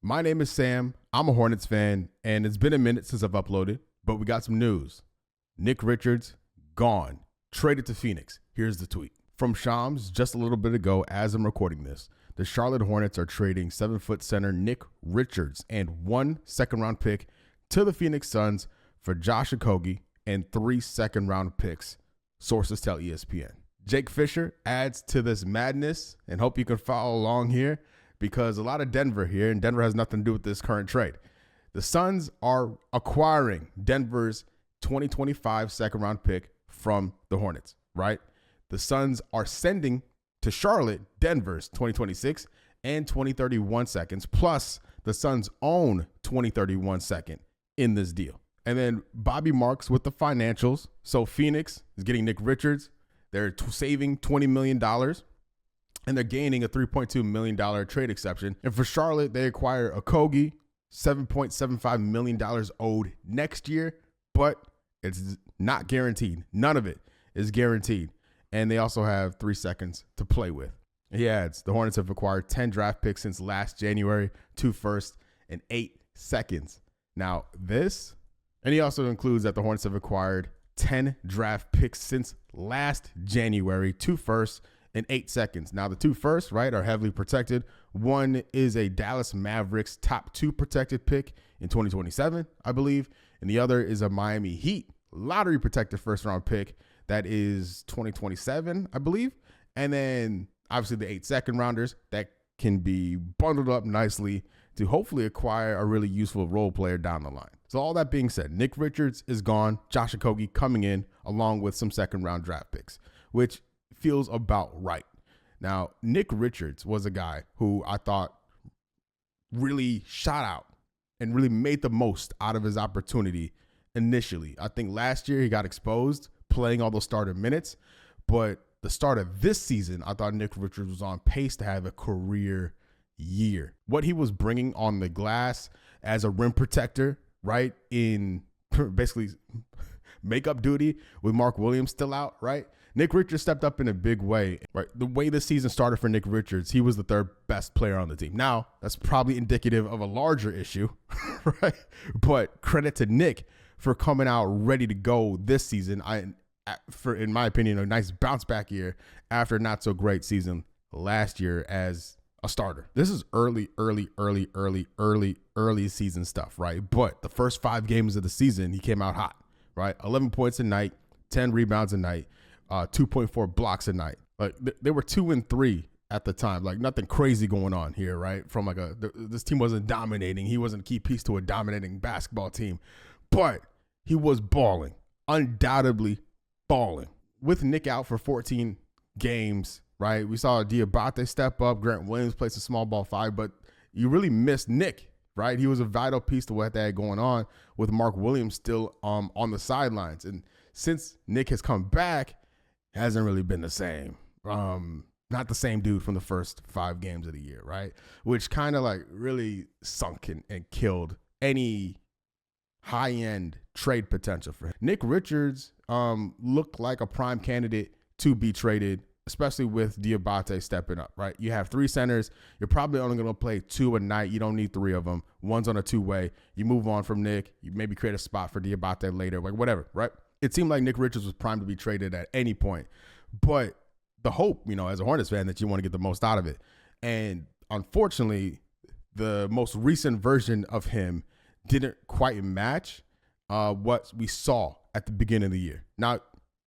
My name is Sam. I'm a Hornets fan, and it's been a minute since I've uploaded, but we got some news. Nick Richards, gone. Traded to Phoenix. Here's the tweet. From Shams just a little bit ago as I'm recording this, the Charlotte Hornets are trading 7-foot center Nick Richards and 1 second-round pick to the Phoenix Suns for Josh Okogie and 3 second-round picks, sources tell ESPN. Jake Fisher adds to this madness, and hope you can follow along here, because a lot of Denver here, and Denver has nothing to do with this current trade. The Suns are acquiring Denver's 2025 second-round pick from the Hornets, right? The Suns are sending to Charlotte Denver's 2026 and 2031 seconds, plus the Suns' own 2031 second in this deal. And then Bobby Marks with the financials. So Phoenix is getting Nick Richards. They're saving $20 million. And they're gaining a $3.2 million trade exception. And for Charlotte, they acquire Okogie, $7.75 million owed next year, but it's not guaranteed. None of it is guaranteed. And they also have 3 seconds to play with. He adds, the Hornets have acquired 10 draft picks since last January, 2 firsts, and 8 seconds. Now this, and he also includes that the Hornets have acquired 10 draft picks since last January, 2 firsts, and 8 seconds. Now, the 2 firsts, right, are heavily protected. One is a Dallas Mavericks top 2 protected pick in 2027, I believe. And the other is a Miami Heat lottery protected first-round pick that is 2027, I believe. And then, obviously, the 8 second-rounders that can be bundled up nicely to hopefully acquire a really useful role player down the line. So all that being said, Nick Richards is gone. Josh Okogie coming in along with some second-round draft picks, which feels about right. Now, Nick Richards was a guy who I thought really shot out and really made the most out of his opportunity initially. I think last year he got exposed playing all those starter minutes, but the start of this season, I thought Nick Richards was on pace to have a career year. What he was bringing on the glass as a rim protector, right, in basically makeup duty with Mark Williams still out, right? Nick Richards stepped up in a big way, right? The way the season started for Nick Richards, he was the 3rd best player on the team. Now, that's probably indicative of a larger issue, right? But credit to Nick for coming out ready to go this season. In my opinion, a nice bounce back year after a not so great season last year as a starter. This is early season stuff, right? But the first 5 games of the season, he came out hot, right? 11 points a night, 10 rebounds a night. 2.4 blocks a night. Like they were 2 and 3 at the time. Like nothing crazy going on here, right? From like this team wasn't dominating. He wasn't a key piece to a dominating basketball team, but he was balling, undoubtedly balling. With Nick out for 14 games, right? We saw Diabate step up. Grant Williams plays a small ball 5, but you really missed Nick, right? He was a vital piece to what they had going on with Mark Williams still on the sidelines. And since Nick has come back, hasn't really been the same. Not the same dude from the first 5 games of the year, right? Which kind of like really sunk and killed any high-end trade potential for him. Nick Richards looked like a prime candidate to be traded, especially with Diabate stepping up, right? You have 3 centers. You're probably only going to play 2 a night. You don't need 3 of them. One's on a 2-way. You move on from Nick. You maybe create a spot for Diabate later, like whatever, right? It seemed like Nick Richards was primed to be traded at any point. But the hope, as a Hornets fan, that you want to get the most out of it. And unfortunately, the most recent version of him didn't quite match what we saw at the beginning of the year. Now,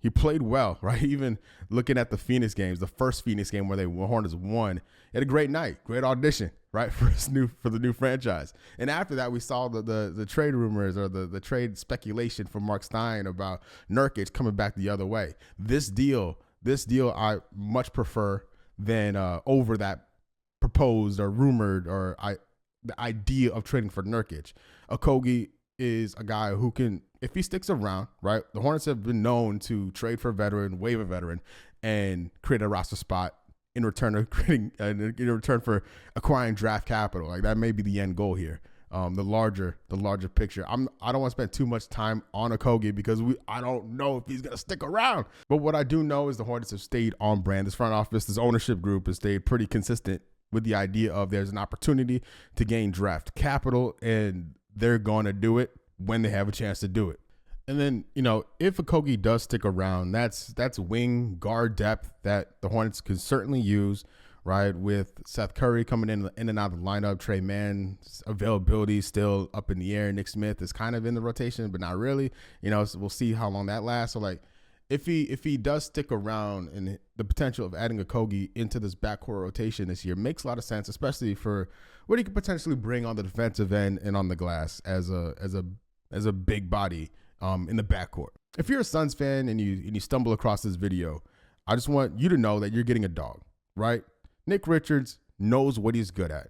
he played well, right? Even looking at the Phoenix games, the first Phoenix game where Hornets won, he had a great night, great audition, right, for the new franchise. And after that, we saw the trade rumors or the trade speculation from Mark Stein about Nurkic coming back the other way. This deal I much prefer than over that proposed or rumored or the idea of trading for Nurkic. Okogie is a guy who can, if he sticks around, right? The Hornets have been known to trade for a veteran, waive a veteran, and create a roster spot in return for acquiring draft capital. Like that may be the end goal here. The larger picture. I don't want to spend too much time on Okogie because I don't know if he's gonna stick around. But what I do know is the Hornets have stayed on brand. This front office, this ownership group has stayed pretty consistent with the idea of there's an opportunity to gain draft capital, and they're going to do it when they have a chance to do it. And then, if Okogie does stick around, that's wing guard depth that the Hornets could certainly use, right? With Seth Curry coming in and out of the lineup, Trey Mann's availability still up in the air. Nick Smith is kind of in the rotation, but not really. So we'll see how long that lasts. So if he does stick around, and the potential of adding Okogie into this backcourt rotation this year makes a lot of sense, especially for what he could potentially bring on the defensive end and on the glass as a big body in the backcourt. If you're a Suns fan and you stumble across this video, I just want you to know that you're getting a dog, right? Nick Richards knows what he's good at,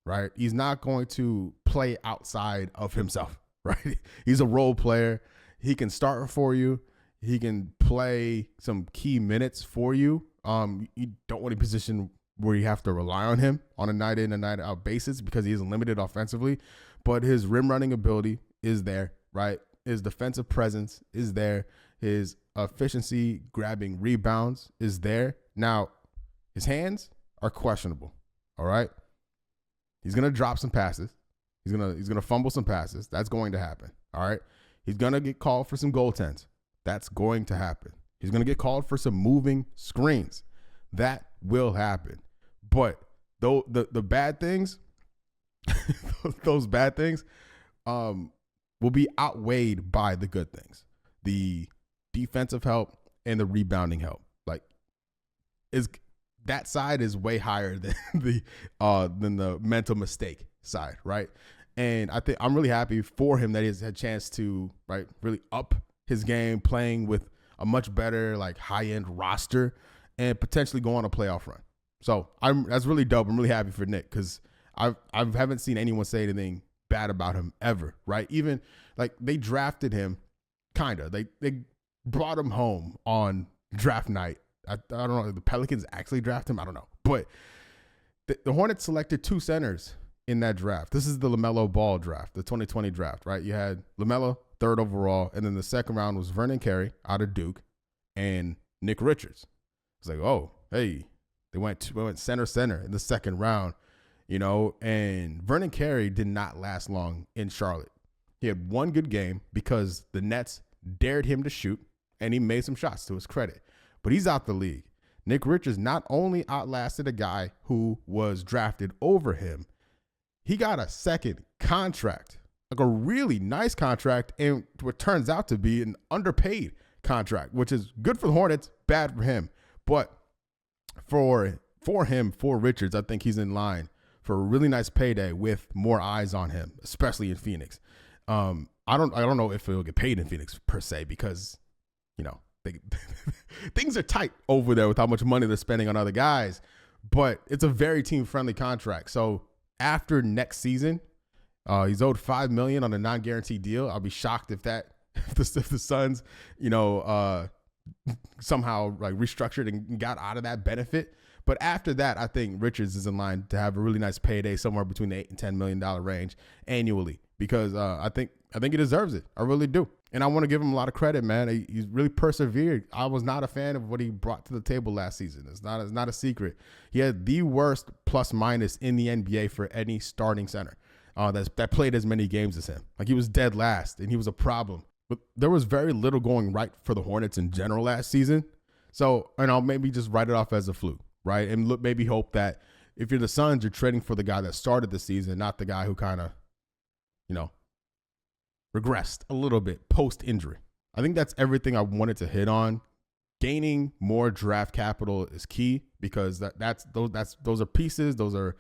right? He's not going to play outside of himself, right? He's a role player. He can start for you. He can play some key minutes for you. You don't want a position where you have to rely on him on a night in and night out basis because he is limited offensively, but his rim running ability is there, right? His defensive presence is there. His efficiency grabbing rebounds is there. Now, his hands are questionable. All right. He's gonna drop some passes. He's gonna fumble some passes. That's going to happen. All right. He's gonna get called for some goaltends. That's going to happen. He's gonna get called for some moving screens. That will happen. But though the bad things, those bad things, will be outweighed by the good things. The defensive help and the rebounding help. That side is way higher than the mental mistake side, right? And I think I'm really happy for him that he's had a chance to, right, really up his game, playing with a much better, high-end roster and potentially go on a playoff run. So that's really dope. I'm really happy for Nick because I haven't seen anyone say anything bad about him ever, right? Even they drafted him, they brought him home on draft night. I don't know if the Pelicans actually drafted him. I don't know, but the Hornets selected 2 centers in that draft. This is the LaMelo Ball draft, the 2020 draft, right? You had LaMelo 3rd overall, and then the second round was Vernon Carey out of Duke and Nick Richards. It's oh, hey, they went center in the second round. And Vernon Carey did not last long in Charlotte. He had one good game because the Nets dared him to shoot, and he made some shots to his credit. But he's out the league. Nick Richards not only outlasted a guy who was drafted over him, he got a second contract, a really nice contract, and what turns out to be an underpaid contract, which is good for the Hornets, bad for him. But for Richards, I think he's in line for a really nice payday with more eyes on him, especially in Phoenix. I don't know if he'll get paid in Phoenix per se because, things are tight over there with how much money they're spending on other guys, but it's a very team-friendly contract. So after next season, he's owed $5 million on a non-guaranteed deal. I'll be shocked if the Suns, somehow restructured and got out of that benefit. But after that, I think Richards is in line to have a really nice payday somewhere between the $8 and $10 million range annually because I think he deserves it. I really do. And I want to give him a lot of credit, man. He's really persevered. I was not a fan of what he brought to the table last season. It's not a secret. He had the worst plus minus in the NBA for any starting center that played as many games as him. He was dead last, and he was a problem. But there was very little going right for the Hornets in general last season. So, I'll maybe just write it off as a fluke, right? And maybe hope that if you're the Suns, you're trading for the guy that started the season, not the guy who kind of, regressed a little bit post-injury. I think that's everything I wanted to hit on. Gaining more draft capital is key because those are pieces, those are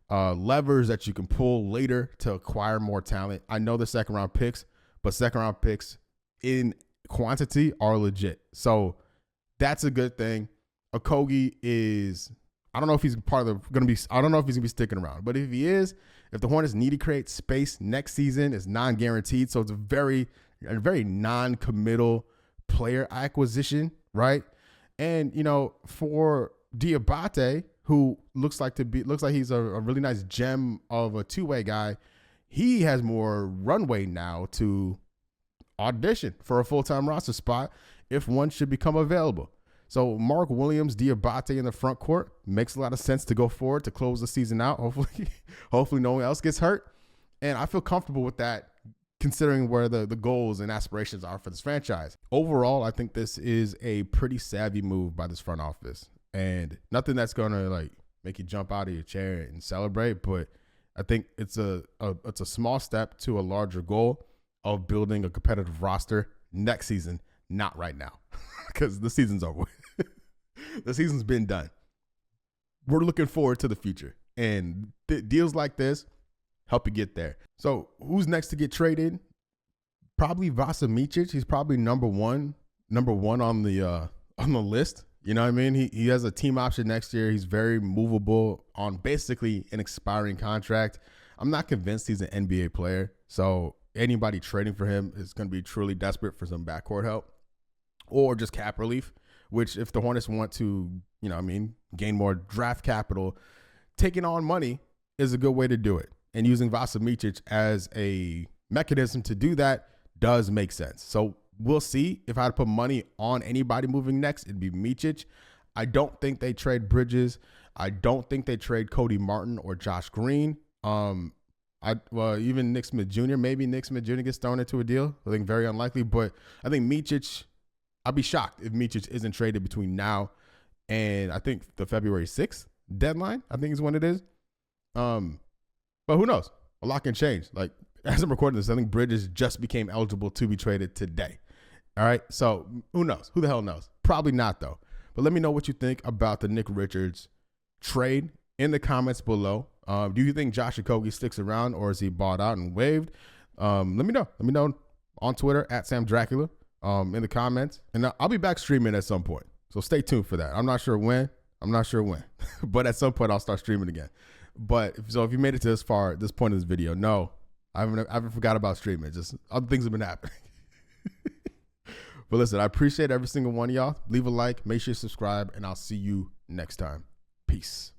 levers that you can pull later to acquire more talent. I know the second-round picks, but second-round picks in quantity are legit. So that's a good thing. Okogie is, I don't know if he's going to be sticking around, but if he is, if the Hornets need to create space next season, it's non-guaranteed. So it's a very non-committal player acquisition, right? And, for Diabate, who looks like he's a really nice gem of a two-way guy, he has more runway now to audition for a full-time roster spot if one should become available. So Mark Williams, Diabate in the front court makes a lot of sense to go forward to close the season out. Hopefully no one else gets hurt. And I feel comfortable with that considering where the goals and aspirations are for this franchise. Overall, I think this is a pretty savvy move by this front office. And nothing that's going to like make you jump out of your chair and celebrate, but I think it's a small step to a larger goal of building a competitive roster next season, not right now, because the season's over. The season's been done. We're looking forward to the future, and deals like this help you get there. So who's next to get traded? Probably Vasa Micic. He's probably number one on the list. You know what I mean? He has a team option next year. He's very movable on basically an expiring contract. I'm not convinced he's an NBA player. So anybody trading for him is going to be truly desperate for some backcourt help or just cap relief, which if the Hornets want to, you know what I mean, gain more draft capital, taking on money is a good way to do it. And using Vasa Micic as a mechanism to do that does make sense. So we'll see. If I had to put money on anybody moving next, it'd be Micic. I don't think they trade Bridges. I don't think they trade Cody Martin or Josh Green. Even Nick Smith Jr. Maybe Nick Smith Jr. gets thrown into a deal. I think very unlikely, but I think Micic, I'd be shocked if Micic isn't traded between now and I think the February 6th deadline, I think is when it is. But who knows? A lot can change. Like, as I'm recording this, I think Bridges just became eligible to be traded today. All right. So who knows? Who the hell knows? Probably not, though. But let me know what you think about the Nick Richards trade in the comments below. Do you think Josh Okogie sticks around or is he bought out and waived? Let me know. Let me know on Twitter at Sam Dracula in the comments. And I'll be back streaming at some point. So stay tuned for that. I'm not sure when. But at some point I'll start streaming again. But if you made it to this point of this video, no, I haven't forgot about streaming. Just other things have been happening. But listen, I appreciate every single one of y'all. Leave a like, make sure you subscribe, and I'll see you next time. Peace.